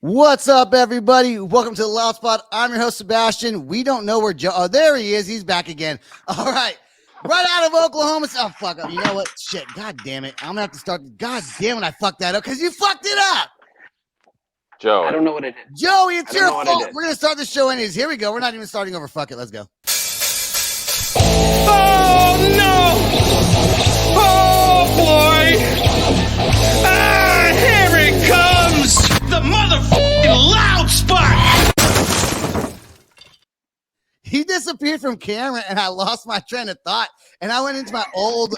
What's up, everybody? Welcome to the Loud Spot. I'm your host, Sebastian. We don't know where Joe. Oh, there he is. He's back again. All right. Right out of Oklahoma. Oh, fuck up. You know what? Shit. God damn it. I'm going to have to start. God damn it. I fucked that up because you fucked it up. Joe. I don't know what I did. Joey, it's your fault. We're going to start the show anyways. Here we go. We're not even starting over. Fuck it. Let's go. Oh, no. Oh, boy. Ah, here it comes. The motherfucking Loud Spot. He disappeared from camera, and I lost my train of thought. And I went into my old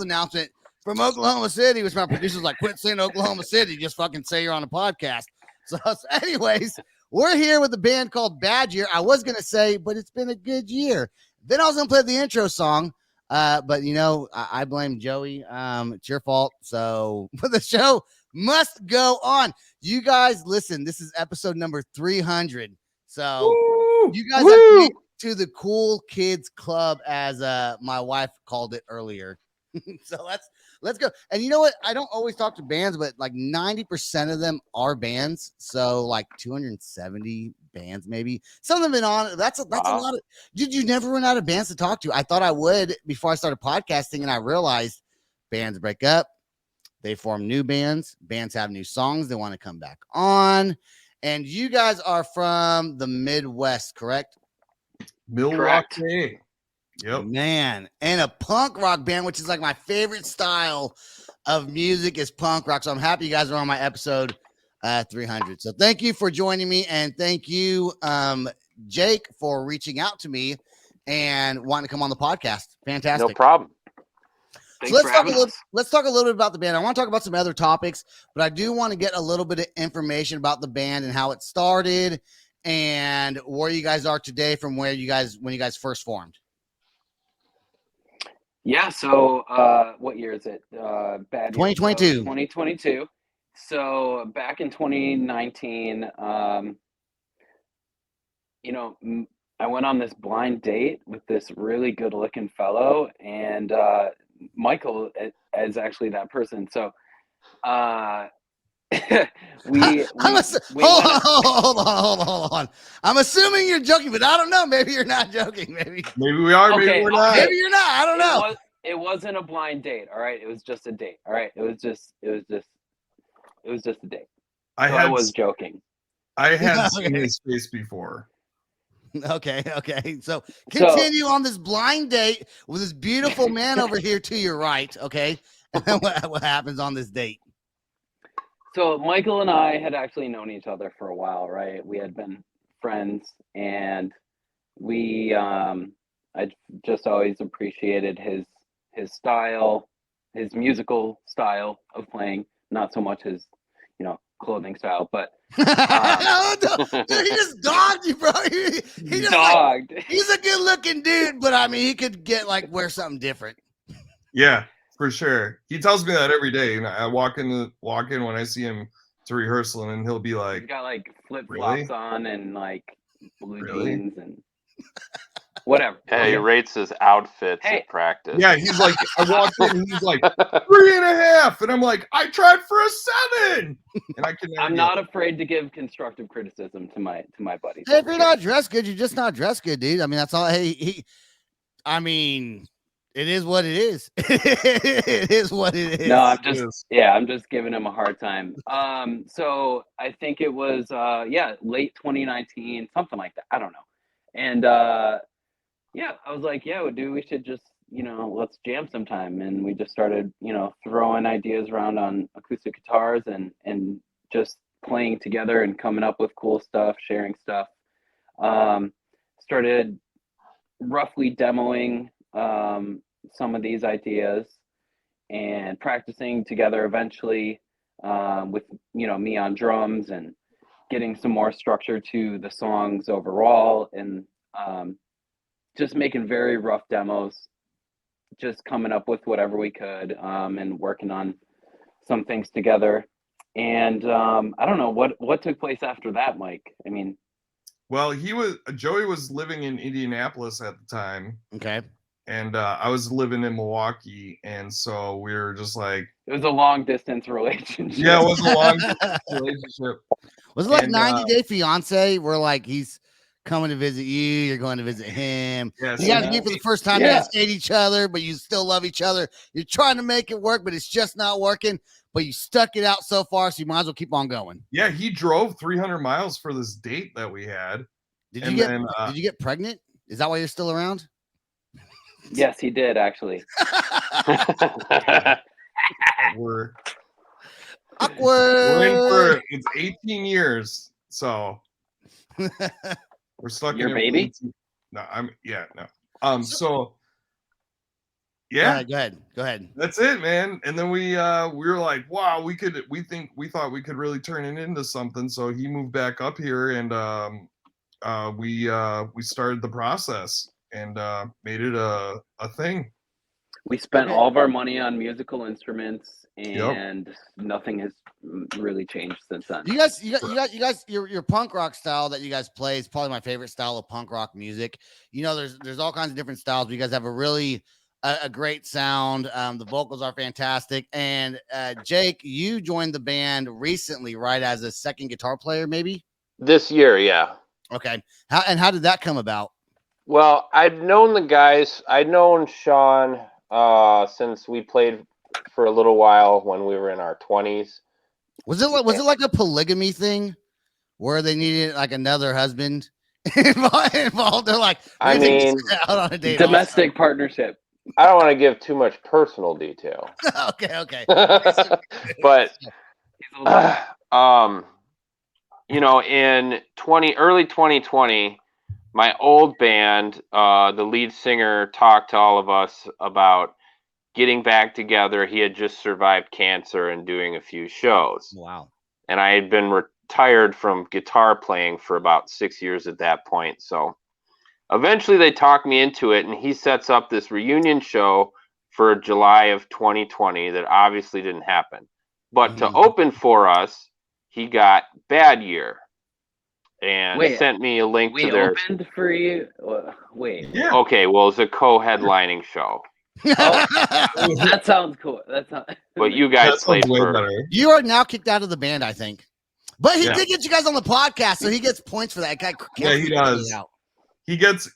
announcement from Oklahoma City, which my producer's like, quit saying Oklahoma City. Just fucking say you're on a podcast. So anyways, we're here with a band called Bad Year. I was going to say, but it's been a good year. Then I was going to play the intro song. But, you know, I blame Joey. It's your fault. So but the show must go on. You guys, listen, this is episode number 300. So you guys have been to the Cool Kids Club, as my wife called it earlier. So let's go. And you know what? I don't always talk to bands, but like 90% of them are bands. So like 270 bands, maybe. Some of them been on. That's a lot of. Did you never run out of bands to talk to? I thought I would before I started podcasting, and I realized bands break up. They form new bands. Bands have new songs they want to come back on. And you guys are from the Midwest, correct? Milwaukee. Yep. Man, and a punk rock band, which is like my favorite style of music, is punk rock. So I'm happy you guys are on my episode 300. So thank you for joining me, and thank you, Jake, for reaching out to me and wanting to come on the podcast. Fantastic. No problem. So let's talk a little bit about the band. I want to talk about some other topics, but I do want to get a little bit of information about the band and how it started and where you guys are today from when you guys first formed. Yeah, so what year is it? Bad 2022. Year, so 2022. So back in 2019, you know, I went on this blind date with this really good-looking fellow, and Michael is actually that person. So hold on. I'm assuming you're joking, but I don't know. Maybe you're not joking. Maybe we are. Okay, maybe we're not. Maybe you're not. I don't know. It wasn't a blind date. All right, it was just a date. All right, it was just a date. I was joking. I had seen his face before. Okay. So continue on this blind date with this beautiful man over here to your right. Okay, and then what happens on this date? So Michael and I had actually known each other for a while, right? We had been friends, and I just always appreciated his style, his musical style of playing, not so much his, clothing style, but Dude, he just dogged you, bro. He just dogged. He's a good looking dude, but I mean, he could get wear something different. Yeah, for sure. He tells me that every day. And I walk in when I see him to rehearsal, and he'll be like, he's got flip flops on and blue jeans and whatever. Hey, he rates his outfits at practice. Yeah, he's like, I walked in and he's like 3.5, and I'm like, I tried for a 7, and I can. I'm not afraid to give constructive criticism to my buddies. Hey, if you're not dressed good, you're just not dressed good, dude. I mean, that's all. Hey, I mean, it is what it is. It is what it is. No, I'm just giving him a hard time. So I think it was late 2019, something like that. I don't know. And I was like, dude, we should just, let's jam sometime. And we just started, throwing ideas around on acoustic guitars and just playing together and coming up with cool stuff, sharing stuff. Started roughly demoing some of these ideas and practicing together eventually with, me on drums and getting some more structure to the songs overall, and just making very rough demos, just coming up with whatever we could, and working on some things together. And I don't know what took place after that, Mike. I mean, well, Joey was living in Indianapolis at the time. Okay. And I was living in Milwaukee, and so we were just like... It was a long-distance relationship. Yeah, it was a long-distance relationship. Was it like And, 90 Day Fiance where like he's coming to visit you, you're going to visit him. Yeah, You so guys meet for the first time, you guys hate each other, but you still love each other. You're trying to make it work, but it's just not working. But you stuck it out so far, so you might as well keep on going. Yeah, he drove 300 miles for this date that we had. Did you get pregnant? Is that why you're still around? Yes, he did actually. We're Awkward. in for it's 18 years, so we're stuck. Your in baby? No, so yeah, Go ahead. that's it, man. And then we were like, wow, we thought we could really turn it into something. So he moved back up here, and we started the process and made it a thing. We spent all of our money on musical instruments, and nothing has really changed since then. You guys, your punk rock style that you guys play is probably my favorite style of punk rock music. You know, there's all kinds of different styles, but you guys have a really a great sound. The vocals are fantastic. And Jake, you joined the band recently, right? As a second guitar player, maybe? This year, yeah. Okay. How did that come about? Well, I'd known the guys. I'd known Sean since we played for a little while when we were in our 20s. Was it like a polygamy thing where they needed like another husband involved? They're like, I mean, out on a date domestic partnership. I don't want to give too much personal detail. Okay. But you know, in early 2020, my old band, the lead singer talked to all of us about getting back together. He had just survived cancer and doing a few shows. Wow. And I had been retired from guitar playing for about 6 years at that point. So eventually they talked me into it, and he sets up this reunion show for July of 2020 that obviously didn't happen. But to open for us, he got Bad Year and sent me a link to their... We opened for you? Wait. Yeah. Okay, well, it's a co-headlining show. That sounds cool. But you guys played for... better. You are now kicked out of the band, I think. But he did get you guys on the podcast, so he gets points for that. Yeah, he does. He gets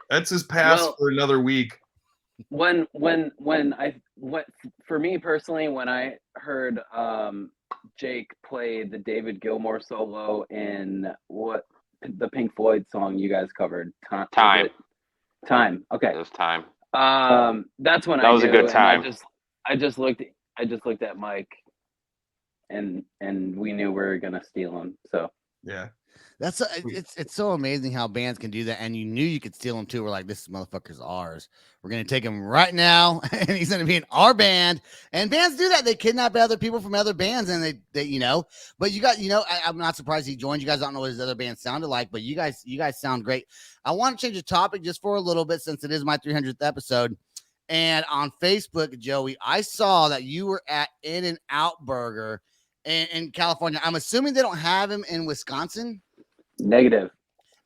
that's his pass for another week. For me personally, when I heard Jake play the David Gilmour solo in the Pink Floyd song you guys covered, Time. Okay, it was Time. That's when that was a good time. I just looked at Mike, and we knew we were gonna steal him. So yeah. It's so amazing how bands can do that, and you knew you could steal them too. We're like, this motherfucker's ours. We're gonna take him right now, and he's gonna be in our band. And bands do that; they kidnap other people from other bands, and they you know. But you got, I'm not surprised he joined. You guys don't know what his other band sounded like, but you guys sound great. I want to change the topic just for a little bit since it is my 300th episode. And on Facebook, Joey, I saw that you were at In-N-Out Burger in California. I'm assuming they don't have him in Wisconsin. Negative.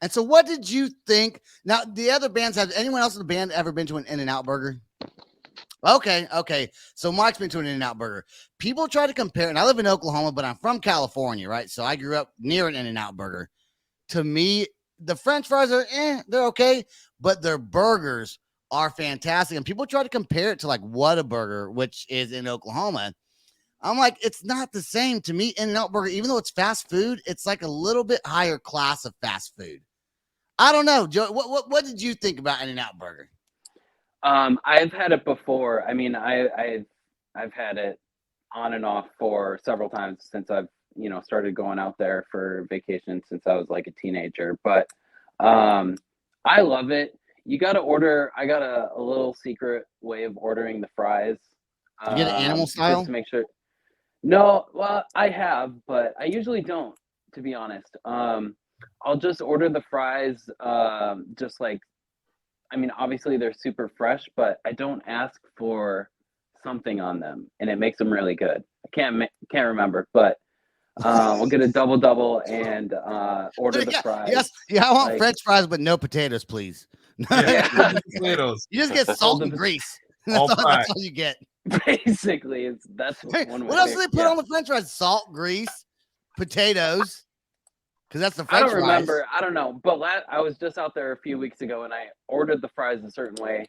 And so what did you think? Now, the other bands, have anyone else in the band ever been to an In-N-Out Burger? Okay. So Mike's been to an In-N-Out Burger. People try to compare, and I live in Oklahoma, but I'm from California, right? So I grew up near an In-N-Out Burger. To me, the French fries are, they're okay, but their burgers are fantastic. And people try to compare it to like Whataburger, which is in Oklahoma. I'm like, it's not the same to me. In-N-Out Burger, even though it's fast food, it's like a little bit higher class of fast food. I don't know, Joe. What did you think about In-N-Out Burger? I've had it before. I mean, I've had it on and off for several times since I've started going out there for vacation since I was like a teenager. But I love it. You got to order. I got a little secret way of ordering the fries. You get an animal style just to make sure. No, well, I have, but I usually don't, to be honest. I'll just order the fries, just like, I mean, obviously they're super fresh, but I don't ask for something on them, and it makes them really good. I can't remember, but we'll get a double and order the fries. Yes, I want French fries, but no potatoes, please. Yeah, potatoes. You just get salt and grease. That's all you get. Basically, that's one way. What else do they put on the French fries? Salt, grease, potatoes, because that's the I French don't fries. remember. I don't know. But I was just out there a few weeks ago and I ordered the fries a certain way.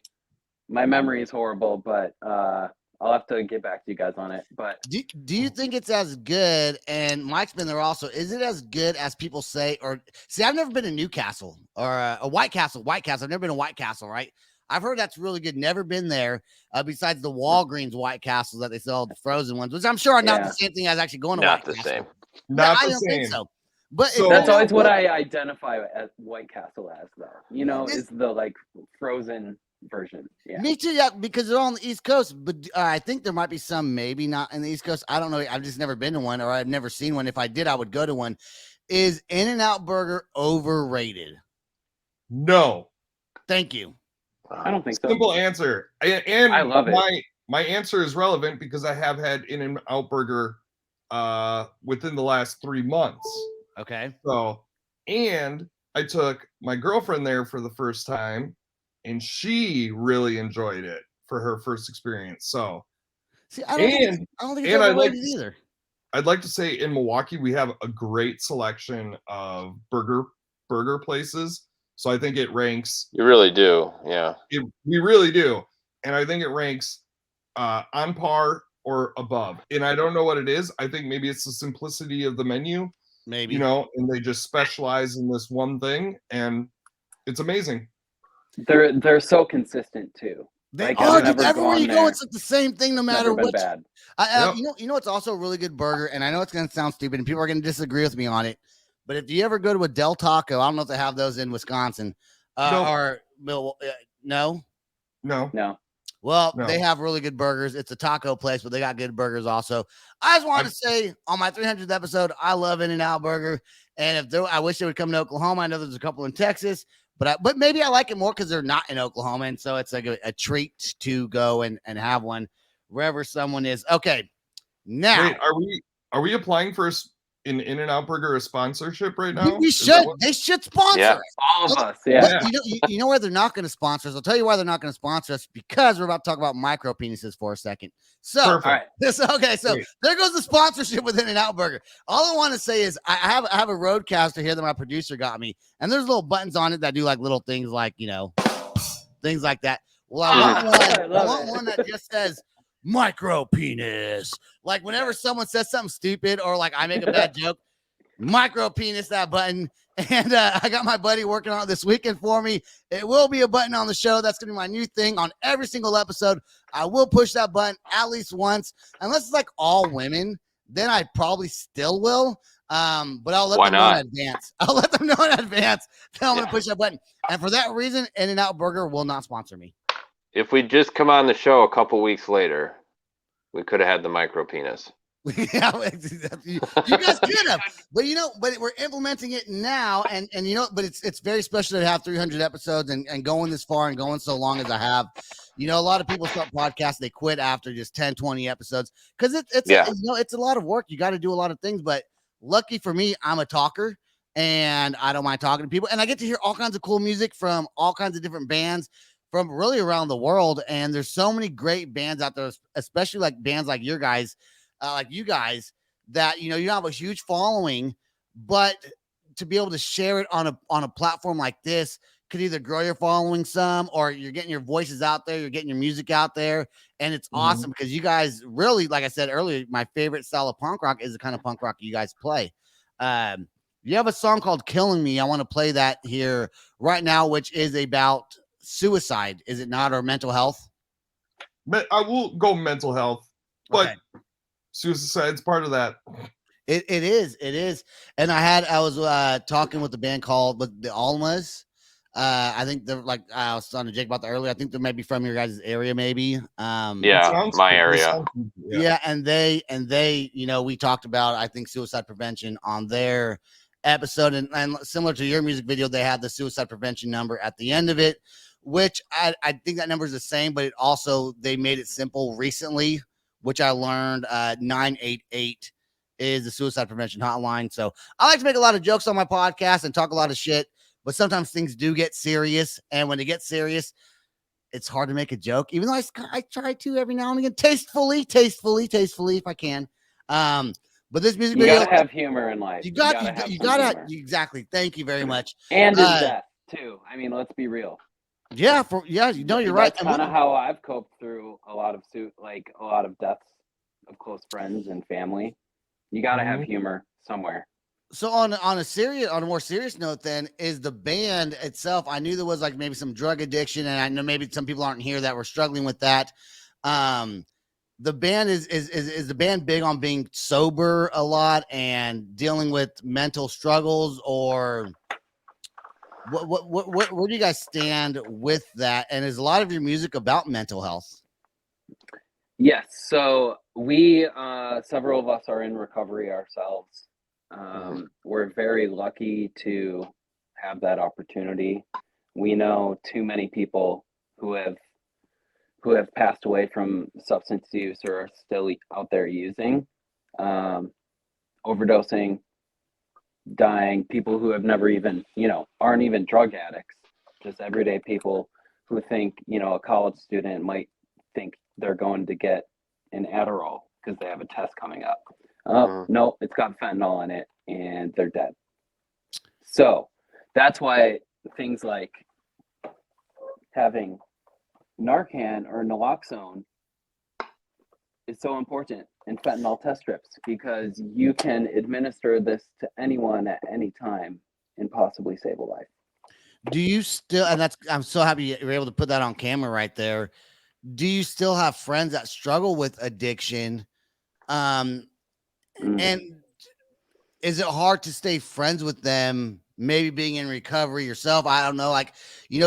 My memory is horrible, but I'll have to get back to you guys on it. But Do you think it's as good? And Mike's been there also. Is it as good as people say? Or see, I've never been to Newcastle or a White Castle. White Castle. I've never been to White Castle, right? I've heard that's really good. Never been there. Besides the Walgreens White Castles that they sell, the frozen ones, which I'm sure are not the same thing as actually going to Not White the Castle. same. Not I the don't think same. so. But So- that's always what I identify as White Castle as, though. You know, This- is the like frozen version. Yeah. Me too, yeah, because they're all on the East Coast. But I think there might be some, maybe not in the East Coast. I don't know. I've just never been to one, or I've never seen one. If I did, I would go to one. Is In-N-Out Burger overrated? No. Thank you. I don't think so. Simple answer. And I love it. My answer is relevant because I have had In-N-Out Burger within the last 3 months. Okay. So, and I took my girlfriend there for the first time, and she really enjoyed it for her first experience. So, See, I don't think it's and I'd like overrated either. I'd like to say in Milwaukee we have a great selection of burger places. So I think it ranks. You really do, yeah. We really do, and I think it ranks on par or above. And I don't know what it is. I think maybe it's the simplicity of the menu. Maybe. You know, and they just specialize in this one thing, and it's amazing. They're so consistent too. They Like, are. I've never Everywhere you gone go, there. it's like the same thing, no It's matter never been what. bad. Yep. You know, it's also a really good burger, and I know it's going to sound stupid, and people are going to disagree with me on it. But if you ever go to a Del Taco, I don't know if they have those in Wisconsin, Nope. or no. No. Well, No. they have really good burgers. It's a taco place, but they got good burgers also. I just wanted to say on my 300th episode, I love In-N-Out Burger, and I wish they would come to Oklahoma. I know there's a couple in Texas, but maybe I like it more because they're not in Oklahoma, and so it's like a treat to go and have one wherever someone is. Okay, now Wait, are we applying for an In-N-Out Burger a sponsorship right now? we Is that should. what- They should sponsor Yeah. us. All of us. But Yeah. you know why they're not going to sponsor us? I'll tell you why they're not going to sponsor us, because we're about to talk about micro penises for a second. So, Perfect. All right. so Great. there goes the sponsorship with In-N-Out Burger. All I want to say is I have a Roadcaster here that my producer got me, and there's little buttons on it that do like little things like, you know, things like that. Well, I want one that just says micro penis. Like whenever someone says something stupid or like I make a bad joke, micro penis that button. And I got my buddy working on it this weekend for me. It will be a button on the show. That's gonna be my new thing on every single episode. I will push that button at least once, unless it's like all women. Then I probably still will. But I'll let Why them know in not? advance. I'll let them know in advance that I'm gonna push that button. And for that reason, In-N-Out Burger will not sponsor me. If we just come on the show a couple weeks later, we could have had the micro penis. Yeah, you guys could have, but we're implementing it now, and but it's very special to have 300 episodes and going this far and going so long as I have. You know, a lot of people start podcasts, they quit after just 10, 20 episodes because it's a lot of work. You got to do a lot of things, but lucky for me, I'm a talker and I don't mind talking to people, and I get to hear all kinds of cool music from all kinds of different bands from really around the world. And there's so many great bands out there, especially like bands like your guys. Like you guys, that you don't have a huge following, but to be able to share it on a platform like this could either grow your following some, or you're getting your voices out there, you're getting your music out there, and it's awesome because you guys really, like I said earlier, my favorite style of punk rock is the kind of punk rock you guys play. You have a song called "Killing Me." I want to play that here right now, which is about suicide, is it not, or mental health? I will go mental health, but. Okay. Suicide's part of that. It is. And I was talking with the band called the Almas. I think they're like, I was talking to Jake about that earlier. I think they might be from your guys' area, maybe. Yeah, my area. Yeah, and they, we talked about, I think, suicide prevention on their episode, and similar to your music video, they had the suicide prevention number at the end of it, which I think that number is the same, but they made it simple recently, which I learned 988 is the suicide prevention hotline. So I like to make a lot of jokes on my podcast and talk a lot of shit, but sometimes things do get serious. And when they get serious, it's hard to make a joke, even though I try to every now and again, tastefully, if I can. But this music You video, gotta have humor in life. you gotta got have you some gotta humor. exactly. Thank you very much. And in death too. I mean, let's be real. Yeah, you know you're right. That's kind of how I've coped through a lot of a lot of deaths of close friends and family. You gotta have humor somewhere. So on a more serious note, then, is the band itself. I knew there was like maybe some drug addiction, and I know maybe some people aren't here that were struggling with that. The band is the band big on being sober a lot and dealing with mental struggles, or where do you guys stand with that? And is a lot of your music about mental health? Yes. So we several of us are in recovery ourselves. We're very lucky to have that opportunity. We know too many people who have passed away from substance use or are still out there using, overdosing, dying, people who have never even, aren't even drug addicts, just everyday people who think, a college student might think they're going to get an Adderall because they have a test coming up. No, it's got fentanyl in it and they're dead. So that's why things like having Narcan or naloxone is so important in fentanyl test strips, because you can administer this to anyone at any time and possibly save a life. Do you still, and I'm so happy you're able to put that on camera right there. Do you still have friends that struggle with addiction? And is it hard to stay friends with them, maybe being in recovery yourself? I don't know,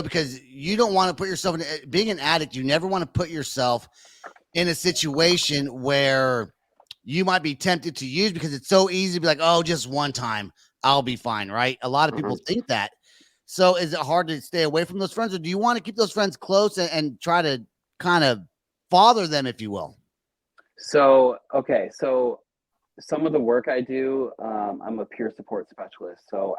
because you don't want to put yourself in, being an addict, you never want to put yourself in a situation where you might be tempted to use, because it's so easy to be like, oh, just one time, I'll be fine, right? A lot of people think that. So is it hard to stay away from those friends, or do you want to keep those friends close and try to kind of father them, if you will? So some of the work I do, I'm a peer support specialist. So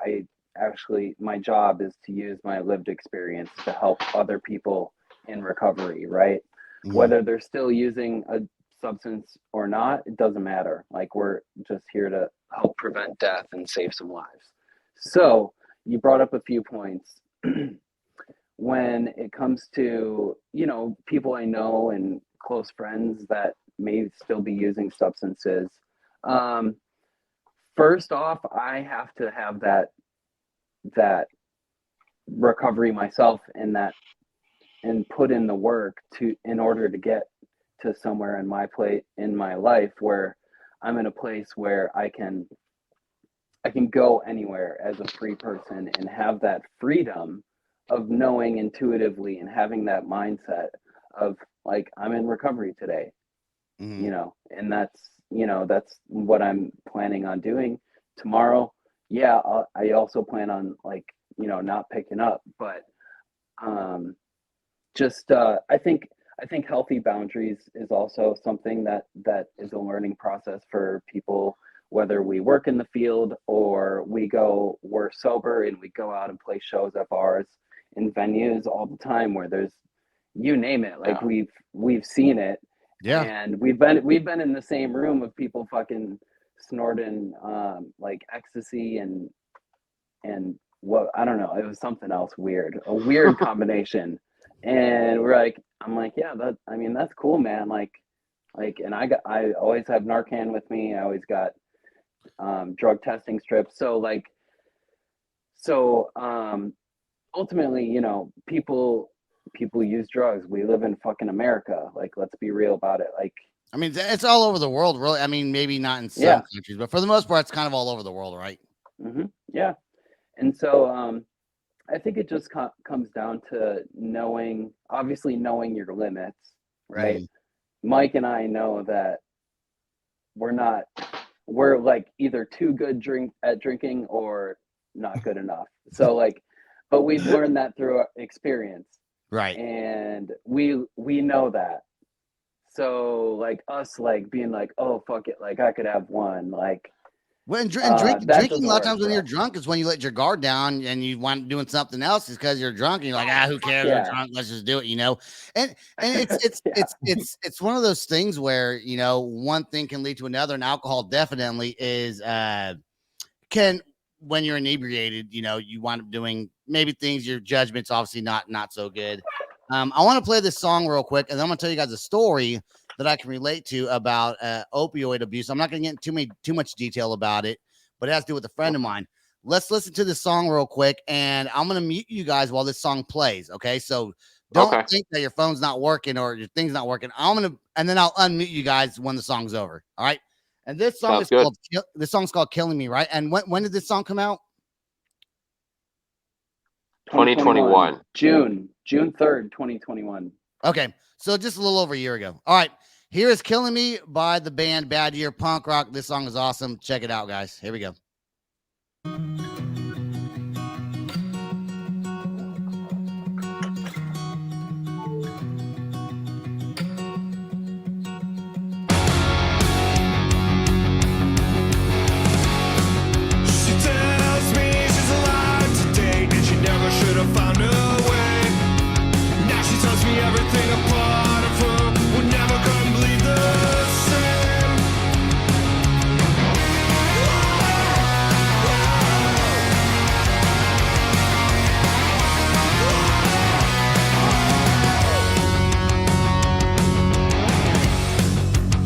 my job is to use my lived experience to help other people in recovery, right? Whether they're still using a substance or not, it doesn't matter. Like, we're just here to help prevent death and save some lives. So you brought up a few points. When it comes to, people I know and close friends that may still be using substances, first off, I have to have that recovery myself, and put in the work in order to get to somewhere in my life where I'm in a place where I can go anywhere as a free person and have that freedom of knowing intuitively and having that mindset of, like, I'm in recovery today, and that's what I'm planning on doing tomorrow. Yeah, I also plan on, not picking up, but I think healthy boundaries is also something that is a learning process for people, whether we work in the field or we're sober and we go out and play shows at bars and venues all the time, where there's, you name it, like, we've seen it. Yeah. And we've been in the same room of people fucking snorting like ecstasy and what, I don't know, it was something else weird, a weird combination. And I'm like, yeah, that's cool, man. And I always have Narcan with me. I always got drug testing strips. So ultimately, people use drugs. We live in fucking America. Like, let's be real about it. Like, I mean, it's all over the world, really. I mean, maybe not in some countries, but for the most part, it's kind of all over the world, right? Yeah. And so I think it just comes down to knowing your limits, right? Mike and I know that we're like either too good at drinking or not good enough. So but we've learned that through experience. Right. And we know that. So us being like, oh, fuck it, like, I could have one, like, When That drinking doesn't a lot of work times when for you're us. drunk is when you let your guard down and you want doing something else is because you're drunk and you're like, who cares? We're Yeah. drunk, let's just do it, you know. And it's Yeah. it's one of those things where, you know, one thing can lead to another, and alcohol definitely is can, when you're inebriated, you know, you wind up doing maybe things, your judgment's obviously not so good. I want to play this song real quick, and then I'm gonna tell you guys a story that I can relate to about opioid abuse. I'm not gonna get into too much detail about it, but it has to do with a friend of mine. Let's listen to this song real quick, and I'm gonna mute you guys while this song plays. Okay, so don't Okay. think that your phone's not working or your thing's not working. And then I'll unmute you guys when the song's over. All right. And this song Sounds good. this song's called "Killing Me," right? And when did this song come out? 2021. June 3rd, 2021. Okay, so just a little over a year ago. All right, here is "Killing Me" by the band Bad Year Punk Rock. This song is awesome. Check it out, guys. Here we go. She tells me she's alive today, and she never should have found her way. Now she tells me everything a part of her would never complete the same.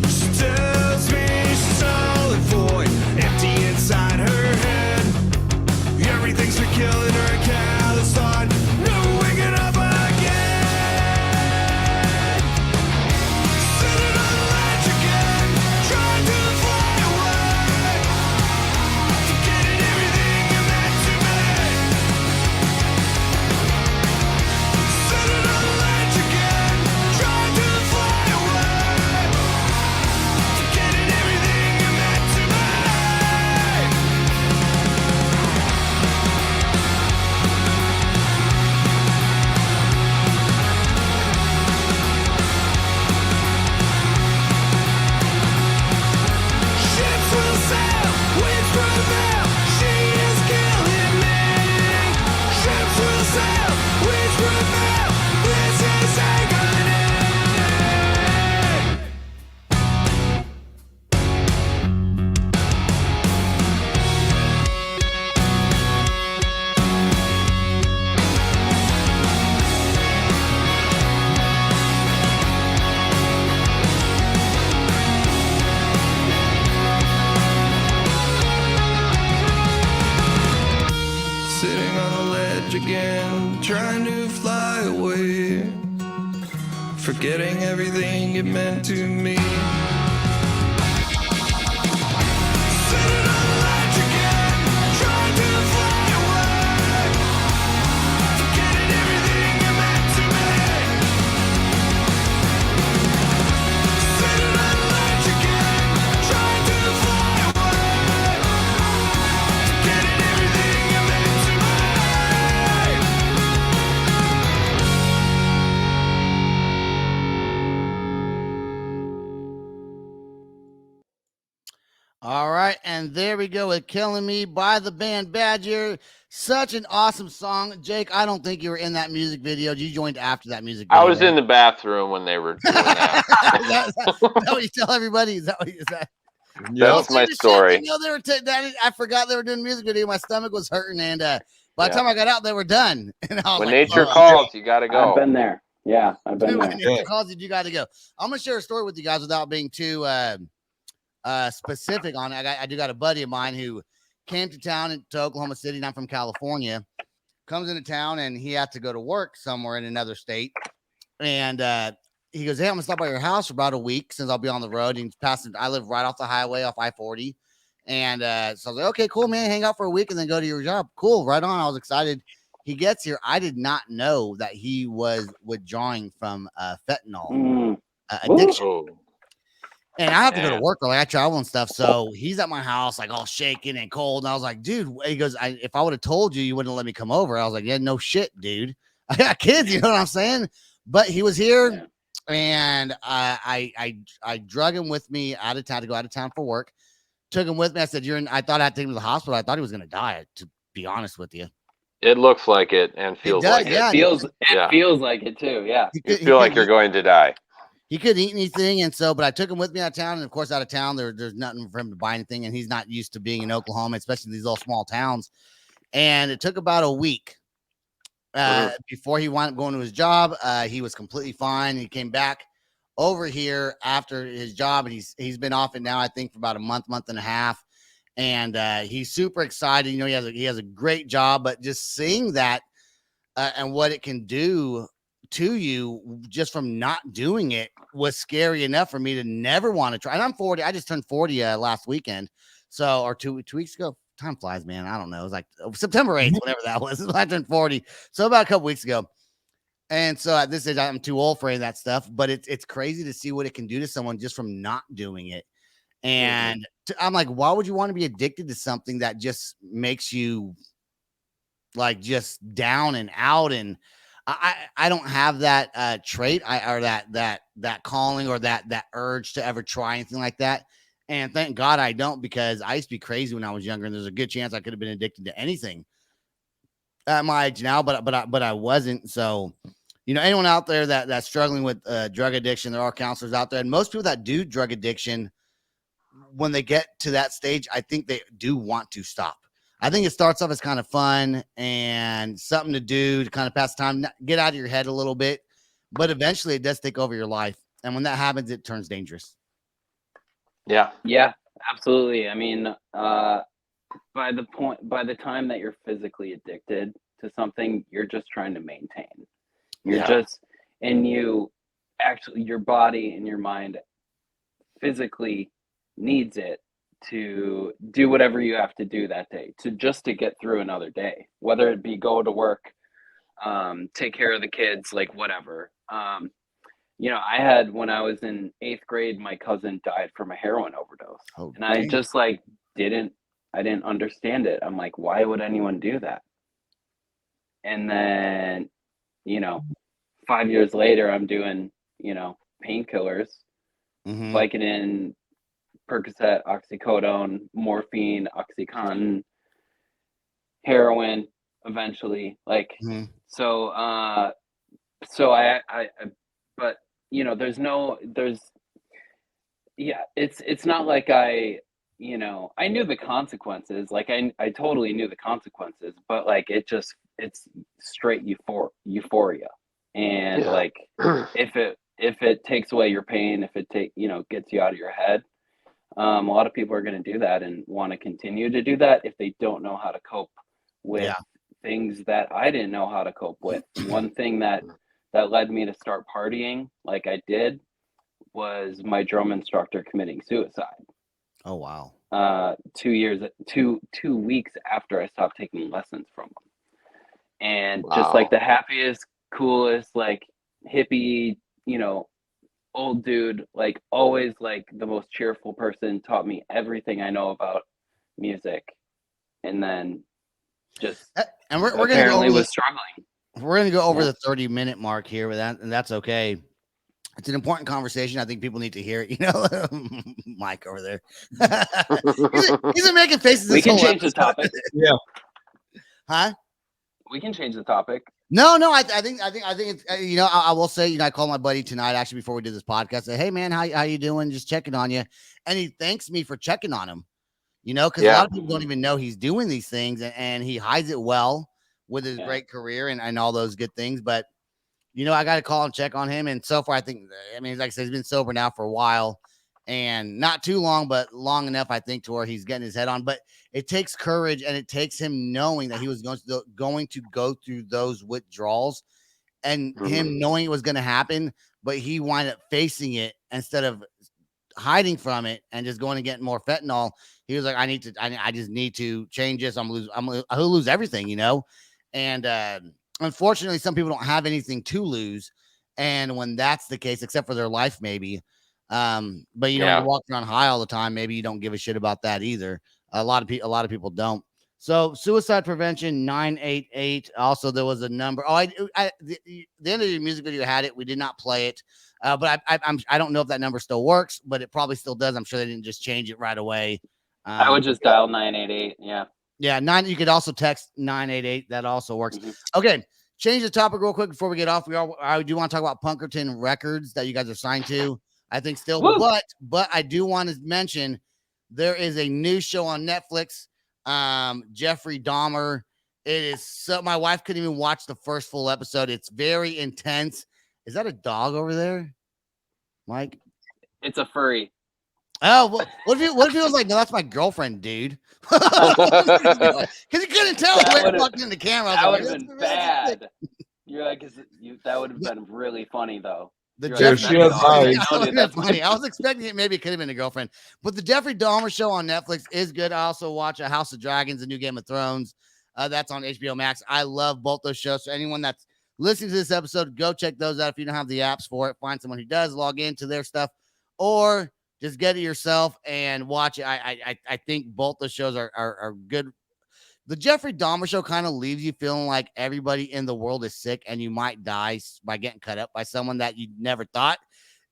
She tells me she's all a void, empty inside her head. Everything's for killing her, callous on, never waking up again. Sitting on the ledge again, trying to fly away, forgetting everything you meant to me. Sitting on the ledge again, trying to fly away, forgetting everything you meant to me. Ships will sail, winds prevail, she is killing me. Ships will sail, winds prevail, this is agony. Sitting on the ledge again, trying to fly away, forgetting everything it meant to me. Sitting on the ledge again, trying to fly away, forgetting everything it meant to me. Sitting on the ledge again, trying to fly away, forgetting everything it meant to me. All right, and there we go with "Killing Me" by the band Bad Year. Such an awesome song, Jake. I don't think you were in that music video. You joined after that music video. I was in the bathroom when they were doing that. Is that what you tell everybody? Is that what you say? That's my story. You know, they were I forgot they were doing a music video. My stomach was hurting, and by the time I got out, they were done. And I was When like, nature calls, you got to go. I've been there. Yeah, I've been when there. nature calls you got to go. I'm gonna share a story with you guys without being too specific on it. I do got a buddy of mine who came to town to Oklahoma City, and I'm from California. Comes into town and he had to go to work somewhere in another state. And he goes, "Hey, I'm gonna stop by your house for about a week since I'll be on the road." And he's passing. I live right off the highway, off I-40. And so I was like, "Okay, cool, man. Hang out for a week and then go to your job." Cool, right on. I was excited. He gets here. I did not know that he was withdrawing from fentanyl addiction. Oh. And I have to go to work, like I travel and stuff. So he's at my house, like all shaking and cold. And I was like, "Dude," he goes, "If I would have told you, you wouldn't let me come over." I was like, "Yeah, no shit, dude. I got kids, you know what I'm saying?" But he was here, and I drug him with me out of town to go out of town for work. took him with me. I said, I thought I'd take him to the hospital. I thought he was going to die, to be honest with you. It looks like it and feels does, like yeah. it. It feels like it too. Yeah. You feel like you're going to die. He couldn't eat anything. And so, but I took him with me out of town. And of course, out of town, there's nothing for him to buy anything. And he's not used to being in Oklahoma, especially these little small towns. And it took about a week before he wound up going to his job. He was completely fine. He came back over here after his job, and he's been off it now, I think, for about a month and a half. And he's super excited. You know, he has a great job, but just seeing that and what it can do to you just from not doing it was scary enough for me to never want to try. And I'm 40. I just turned 40 last weekend. So, or two weeks ago. Time flies, man. I don't know. It was like September 8th, whatever that was. I turned 40. So about a couple weeks ago. And so at this age, I'm too old for any of that stuff, but it's crazy to see what it can do to someone just from not doing it. And I'm like, why would you want to be addicted to something that just makes you like just down and out? And I don't have that trait or that calling or that urge to ever try anything like that. And thank God I don't, because I used to be crazy when I was younger, and there's a good chance I could have been addicted to anything at my age now, but I wasn't. So, you know, anyone out there that's struggling with drug addiction, there are counselors out there, and most people that do drug addiction, when they get to that stage, I think they do want to stop. I think it starts off as kind of fun and something to do to kind of pass time, get out of your head a little bit, but eventually it does take over your life. And when that happens, it turns dangerous. Yeah, absolutely. I mean, by the time that you're physically addicted to something, you're just trying to maintain. Your body and your mind physically needs it to do whatever you have to do that day to get through another day, whether it be go to work, take care of the kids, like whatever. You know, when I was in 8th grade, my cousin died from a heroin overdose. And I just didn't understand it. I'm like, why would anyone do that? And then, you know, 5 years later, I'm doing, you know, painkillers, Vicodin, Percocet, oxycodone, morphine, OxyContin, heroin, eventually. Like, so but you know, it's not like I knew the consequences. Like I totally knew the consequences, but like it's straight euphoria. And like, if it takes away your pain, if it gets you out of your head, a lot of people are going to do that and want to continue to do that if they don't know how to cope with things that I didn't know how to cope with. One thing that led me to start partying like I did was my drum instructor committing suicide. Oh, wow. 2 weeks after I stopped taking lessons from him. And just like the happiest, coolest, like hippie, you know, old dude, like always like the most cheerful person, taught me everything I know about music. And then and we're going to go over struggling. We're going to go over the 30-minute mark here with that, and that's okay. It's an important conversation. I think people need to hear it. You know, Mike over there. he's been making faces. We can change the topic. Yeah. Huh? We can change the topic. No. I think it's, you know, I will say, you know, I called my buddy tonight, actually, before we did this podcast. I said, hey man, how you doing? Just checking on you. And he thanks me for checking on him, you know, because a lot of people don't even know he's doing these things, and he hides it well with his great career and all those good things. But, you know, I got to call and check on him. And so far, I mean, like I said, he's been sober now for a while, and not too long, but long enough, I think, to where he's getting his head on. But it takes courage, and it takes him knowing that he was going to go through those withdrawals, and him knowing it was going to happen, but he wound up facing it instead of hiding from it and just going and getting more fentanyl. He was like, I just need to change this. I'll lose everything, you know? And unfortunately, some people don't have anything to lose. And when that's the case, except for their life, maybe. But you know, when you walk around high all the time, maybe you don't give a shit about that either. A lot of people don't. So suicide prevention 988. Also, there was a number. The end of your music video had it. We did not play it. But I don't know if that number still works, but it probably still does. I'm sure they didn't just change it right away. I would just dial 988. Yeah. Yeah, you could also text 988. That also works. Mhm. Okay, change the topic real quick before we get off. I do want to talk about Punkerton Records that you guys are signed to. I think still, Woo! but I do want to mention there is a new show on Netflix. Jeffrey Dahmer. It is so my wife couldn't even watch the first full episode. It's very intense. Is that a dog over there, Mike? It's a furry. Oh, what if he was like, no, that's my girlfriend, dude? Because he couldn't tell the way he walked in the camera. That would have been bad. You're like, that would have been really funny though. The You're Jeffrey like, Dahmer. that's Funny. I was expecting it. Maybe it could have been a girlfriend, but the Jeffrey Dahmer show on Netflix is good. I also watch a House of Dragons, a new Game of Thrones. That's on HBO Max. I love both those shows. So anyone that's listening to this episode, go check those out. If you don't have the apps for it, find someone who does, log into their stuff, or just get it yourself and watch it. I think both the shows are good. The Jeffrey Dahmer show kind of leaves you feeling like everybody in the world is sick and you might die by getting cut up by someone that you never thought.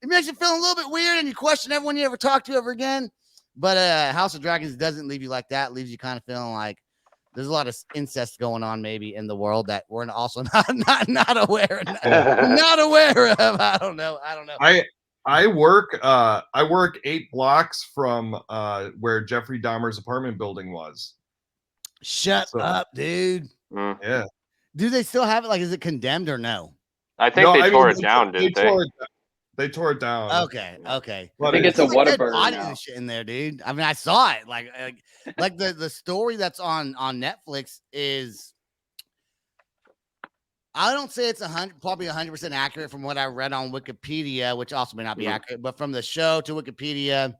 It makes you feel a little bit weird and you question everyone you ever talk to ever again. But House of Dragons doesn't leave you like that. It leaves you kind of feeling like there's a lot of incest going on maybe in the world that we're also not aware of. Not aware of. I don't know. I work 8 blocks from where Jeffrey Dahmer's apartment building was. Shut up, dude. Yeah. Do they still have it? Like, is it condemned or no? I think they tore it down, didn't they? They tore it down. Okay. I think it's a Whataburger now. Shit in there, dude. I mean, I saw it. Like the story that's on Netflix is. I don't say it's probably 100% accurate from what I read on Wikipedia, which also may not be accurate, but from the show to Wikipedia,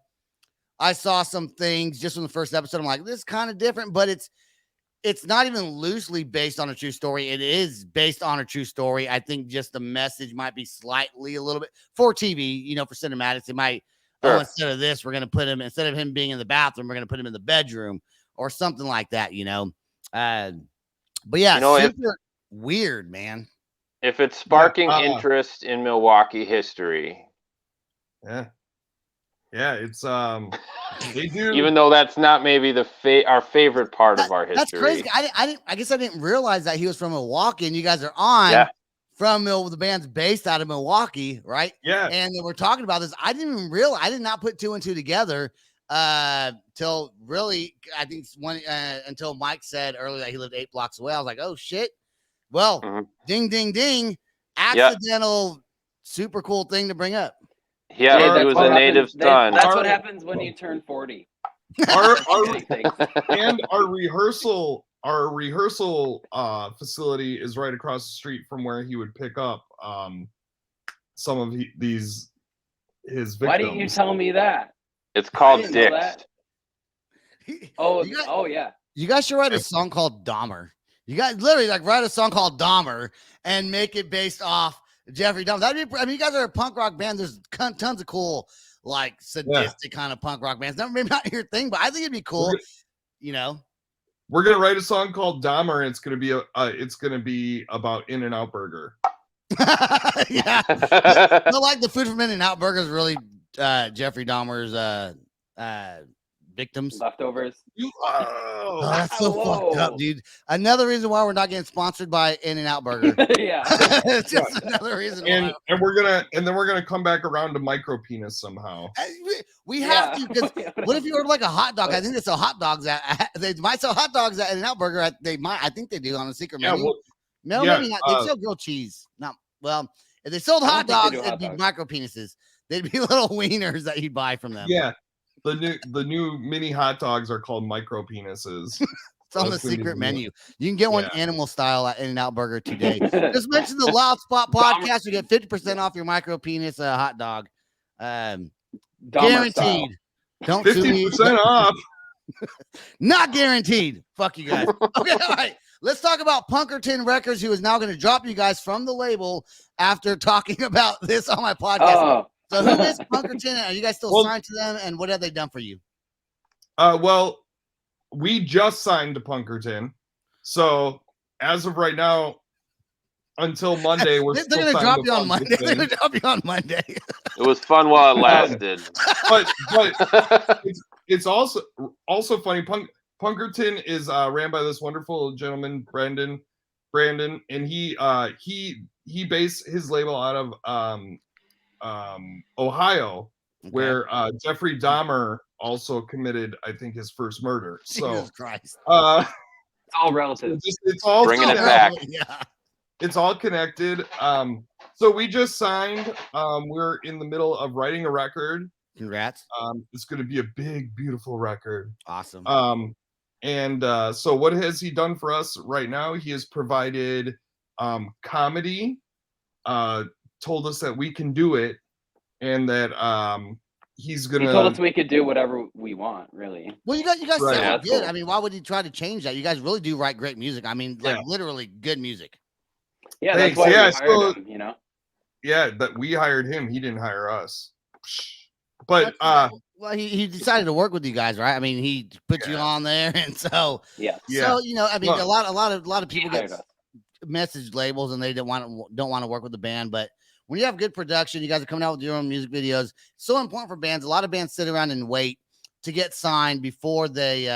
I saw some things just from the first episode. I'm like, this is kind of different, but it's not even loosely based on a true story. It is based on a true story. I think just the message might be slightly a little bit for TV, for cinematics. It might, instead of this, we're going to put him, instead of him being in the bathroom, we're going to put him in the bedroom or something like that, But yeah, super weird, man. If it's sparking interest in Milwaukee history. Yeah, it's they do. Even though that's not maybe our favorite part of our history. That's crazy. I guess I didn't realize that he was from Milwaukee, and you guys are on from the band's based out of Milwaukee, right? Yeah. And we're talking about this. I didn't even realize. I did not put 2 and 2 together till really. I think until Mike said earlier that he lived 8 blocks away. I was like, oh shit. Well, ding, ding, ding. Accidental, super cool thing to bring up. Yeah, he was a native son. That's what happens when you turn 40. And our rehearsal facility is right across the street from where he would pick up some of his victims. Why didn't you tell me that? It's called Dicks. Yeah. You guys should write a song called Dahmer. You guys literally write a song called Dahmer and make it based off Jeffrey Dahmer. You guys are a punk rock band. There's tons of cool, sadistic kind of punk rock bands. Maybe not your thing, but I think it'd be cool. We're gonna write a song called Dahmer, and it's gonna be about In-N-Out Burger. Yeah, the food from In-N-Out Burger is really Jeffrey Dahmer's victims. Leftovers. That's so fucked up, dude. Another reason why we're not getting sponsored by In-N-Out Burger. Yeah. It's just another reason why. And we're gonna come back around to micro penis somehow. We have to, because what if you order a hot dog? I think they sell hot dogs they might sell hot dogs at In-N-Out Burger. I think they do on a secret menu. Maybe not. They sell grilled cheese. If they sold hot dogs, it'd be micro penises. They'd be little wieners that you'd buy from them. Yeah. The new mini hot dogs are called micro penises. It's on the secret menu. You can get one animal style at In-N-Out Burger today. Just mention the Loud Spot podcast. You get 50% off your micro penis hot dog. Guaranteed. Don't 50% off. Not guaranteed. Fuck you guys. Okay, all right. Let's talk about Punkerton Records, who is now going to drop you guys from the label after talking about this on my podcast. So who is Punkerton? Are you guys still signed to them? And what have they done for you? Well, we just signed to Punkerton. So as of right now, until Monday, they're going to drop you on Monday. They're going to drop you on Monday. It was fun while it lasted. but it's also funny. Punkerton is ran by this wonderful gentleman, Brandon, and he based his label out of Ohio, where Jeffrey Dahmer also committed, I think, his first murder. So Jesus Christ. It's all relative. It's all Bringing it connected. back. Yeah. It's all connected. So we just signed. We're in the middle of writing a record. Congrats. It's going to be a big, beautiful record. Awesome. And so what has he done for us right now? He has provided comedy, told us that we can do it, and that he's gonna. He told us we could do whatever we want, really. Well, you guys Right. sound That's good. cool. I mean, why would he try to change that? You guys really do write great music. I mean, like Yeah. literally good music. Yeah, Thanks. that's why Yeah, we hired so- him, you know? Yeah, that we hired him. He didn't hire us. But Well, he decided to work with you guys, right? I mean, he put you Yeah. on there, and so Yeah. Yeah. you know, I mean, Well, a lot of He people hired get us. message labels and they don't want to work with the band, but when you have good production, you guys are coming out with your own music videos. So important for bands. A lot of bands sit around and wait to get signed before they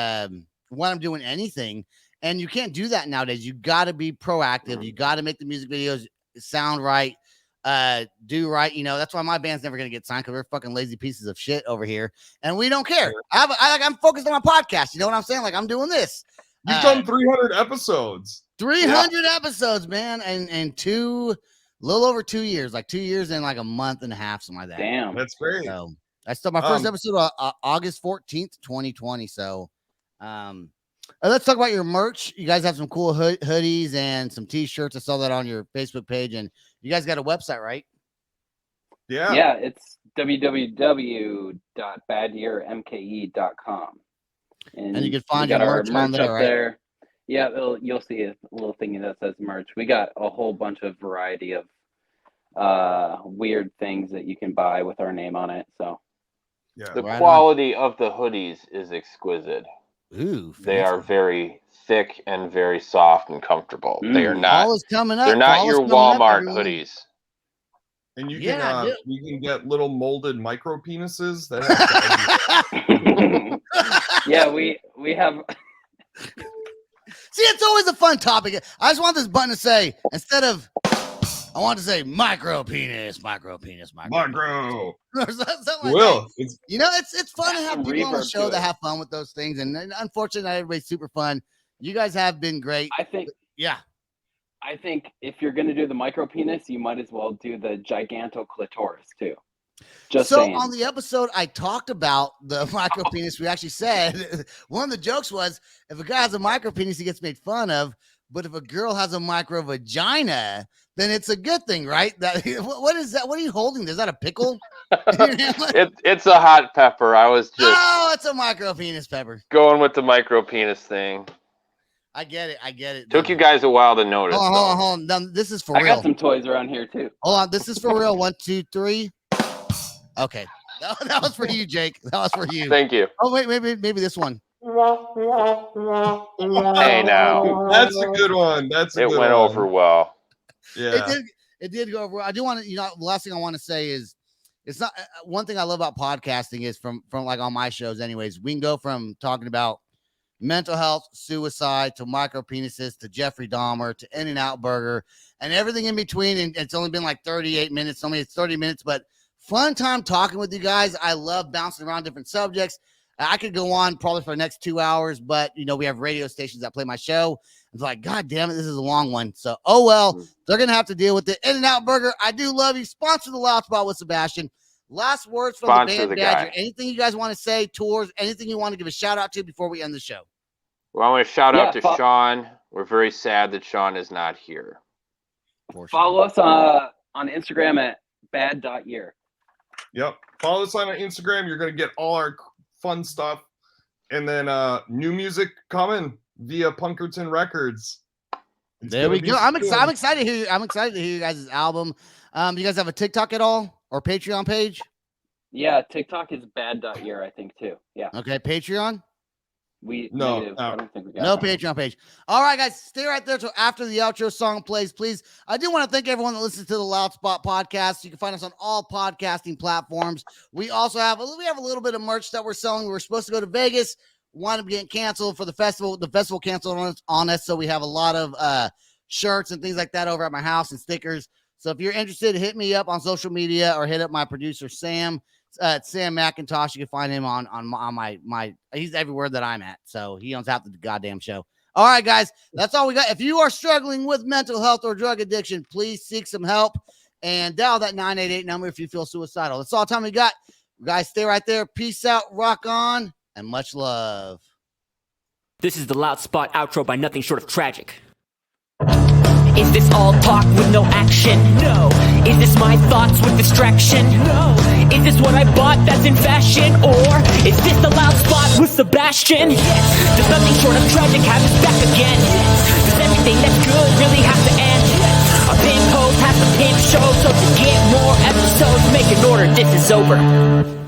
want them doing anything, and you can't do that nowadays. You got to be proactive. You got to make the music videos sound right, do right. You know, that's why my band's never gonna get signed, because we're fucking lazy pieces of shit over here, and we don't care. I'm focused on my podcast. You know what I'm saying? Like, I'm doing this. you've done 300 episodes. 300 episodes, man, and little over 2 years, like 2 years and like a month and a half, something like that. Damn. That's great. So I started my first episode August 14th, 2020. So let's talk about your merch. You guys have some cool hoodies and some t-shirts. I saw that on your Facebook page, and you guys got a website, right? Yeah. Yeah, it's www.badyearmke.com. And you can find we got your our merch on there, up right? there. Yeah, you'll see a little thingy that says merch. We got a whole bunch of variety of weird things that you can buy with our name on it. So Yeah. The Right on. quality of the hoodies is exquisite. Ooh, They are fancy. very thick and very soft and comfortable. They are not. Fall is coming up. They're not Fall is your coming up, Walmart everyone. hoodies. And you Yeah, can dude. you can get little molded micro penises that have yeah, we have See, it's always a fun topic. I just want this button to say, instead of, I want to say micro penis. micro. Or something like Will. that. It's You know, it's fun to Add have some people on the reverb show to that it. have fun with those things. And unfortunately, not everybody's super fun. You guys have been great. I think if you're gonna do the micro penis, you might as well do the gigantoclitoris too. Just So saying. on the episode, I talked about the micro penis. We actually said one of the jokes was, if a guy has a micro penis, he gets made fun of. But if a girl has a micro vagina, then it's a good thing, right? That what is that? What are you holding? Is that a pickle? It's a hot pepper. I was just Oh, it's a micro penis, Pepper. going with the micro penis thing. I get it. Took you guys a while to notice. Hold though. on. Now, this is for I real. got some toys around here too. Hold on, this is for real. 1, 2, 3. Okay, that was for you, Jake. That was for you. Thank you. Oh wait, maybe this one. Hey, now that's a good one. That's a it good went one. over well. Yeah. It did go over. I do want to, the last thing I want to say is, it's not one thing I love about podcasting is from like on my shows anyways, we can go from talking about mental health, suicide, to micro penises, to Jeffrey Dahmer, to In-N-Out Burger, and everything in between. And it's only been like 38 minutes. Only it's 30 minutes, but fun time talking with you guys. I love bouncing around different subjects. I could go on probably for the next 2 hours, but we have radio stations that play my show. It's like, God damn it, this is a long one. So, oh well, they're gonna have to deal with it. In-N-Out Burger, I do love you. Sponsor the Loud Spot with Sebastian. Last words from Sponsor the band the Badger. guy. Anything you guys want to say, tours, anything you want to give a shout out to before we end the show? Well, I want to shout out to Yeah, Sean. We're very sad that Sean is not here. Follow us on Instagram at bad.year. Yep. Follow us on Instagram. You're gonna get all our fun stuff. And then new music coming via Punkerton Records. It's There gonna we be go. I'm soon. excited to hear. I'm excited to hear you guys' album. You guys have a TikTok at all or Patreon page? Yeah, TikTok is bad.year, I think too. Yeah. Okay, Patreon. Negative. I don't think we got No that. Patreon page. All right, guys, stay right there till after the outro song plays, please. I do want to thank everyone that listens to the Loud Spot podcast. You can find us on all podcasting platforms. We also have a little bit of merch that we're selling. We were supposed to go to Vegas, wound up getting canceled for the festival. The festival canceled on us, so we have a lot of shirts and things like that over at my house and stickers. So if you're interested, hit me up on social media or hit up my producer Sam. Sam McIntosh. You can find him on my he's everywhere that I'm at, so he owns half the goddamn show. All right, guys, that's all we got. If you are struggling with mental health or drug addiction, please seek some help and dial that 988 number if you feel suicidal. That's all the time we got. Guys, stay right there. Peace out, rock on, and much love. This is the Loud Spot outro by Nothing Short of Tragic. Is this all talk with no action? No. Is this my thoughts with distraction? No. Is this what I bought that's in fashion? Or is this the Loud Spot with Sebastian? Yes. Does Nothing Short of Tragic have his back again? Yes. Does everything that's good really have to end? Yes. A pimp host has to pimp show, so to get more episodes, make an order, this is over.